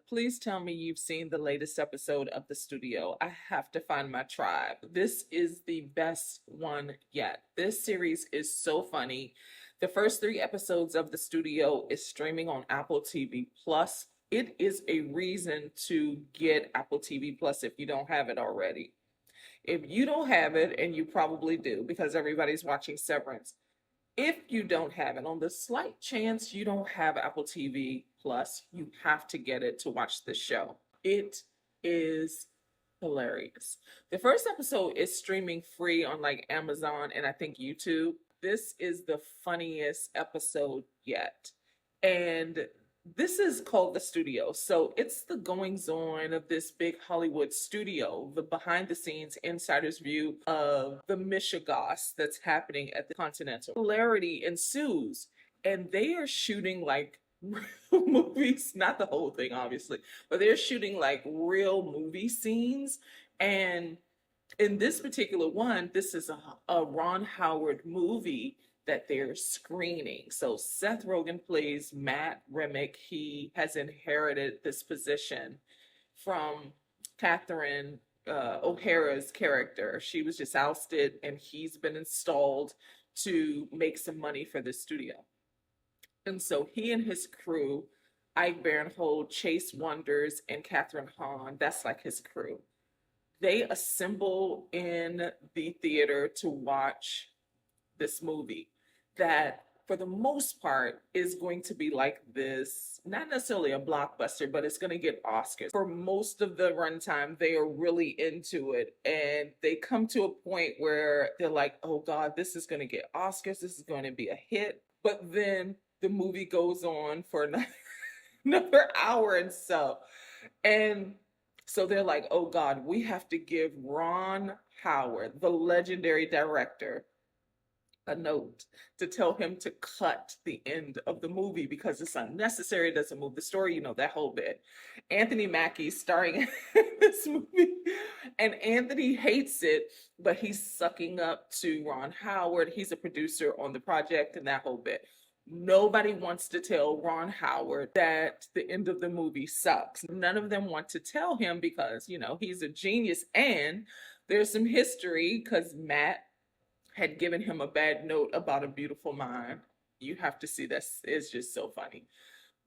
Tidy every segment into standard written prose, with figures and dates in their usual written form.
Please tell me you've seen the latest episode of The Studio. I have to find my tribe. This is the best one yet. This series is so funny. The first three episodes of The Studio is streaming on Apple TV Plus. It is a reason to get Apple TV Plus if you don't have it already. If you don't have it, and you probably do because everybody's watching Severance, if you don't have it, on the slight chance you don't have Apple TV Plus, you have to get it to watch the show. It is hilarious. The first episode is streaming free on like Amazon and I think YouTube. This is the funniest episode yet. And this is called The Studio. So it's the goings on of this big Hollywood studio, the behind the scenes insider's view of the Michigas that's happening at the Continental. Hilarity ensues, and they are shooting like movies, not the whole thing, obviously, but they're shooting like real movie scenes. And in this particular one, this is a Ron Howard movie that they're screening. So Seth Rogen plays Matt Remick. He has inherited this position from Catherine O'Hara's character. She was just ousted, and he's been installed to make some money for the studio. And so he and his crew, Ike Barinholtz, Chase Wonders, and Catherine Hahn, that's like his crew. They assemble in the theater to watch this movie that, for the most part, is going to be like this, not necessarily a blockbuster, but it's going to get Oscars. For most of the runtime, they are really into it. And they come to a point where they're like, oh God, this is going to get Oscars. This is going to be a hit. But then the movie goes on for another hour and so. And so they're like, oh God, we have to give Ron Howard, the legendary director, a note to tell him to cut the end of the movie because it's unnecessary, it doesn't move the story, you know, that whole bit. Anthony Mackie starring in this movie, and Anthony hates it, but he's sucking up to Ron Howard. He's a producer on the project and that whole bit. Nobody wants to tell Ron Howard that the end of the movie sucks. None of them want to tell him because, you know, he's a genius. And there's some history because Matt had given him a bad note about A Beautiful Mind. You have to see this. It's just so funny.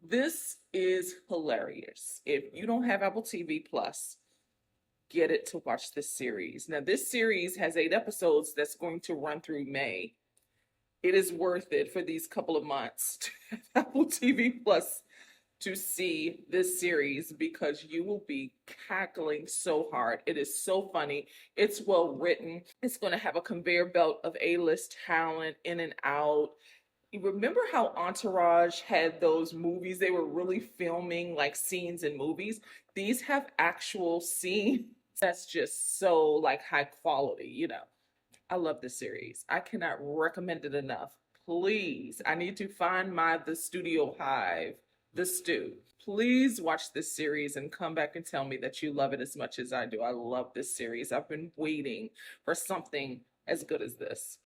This is hilarious. If you don't have Apple TV Plus, get it to watch this series. Now, this series has 8 episodes that's going to run through May. It is worth it for these couple of months to have Apple TV Plus to see this series because you will be cackling so hard. It is so funny. It's well written. It's going to have a conveyor belt of A-list talent in and out. You remember how Entourage had those movies? They were really filming like scenes in movies. These have actual scenes that's just so like high quality, you know. I love this series. I cannot recommend it enough. Please, I need to find my The Studio Hive, The Stew. Please watch this series and come back and tell me that you love it as much as I do. I love this series. I've been waiting for something as good as this.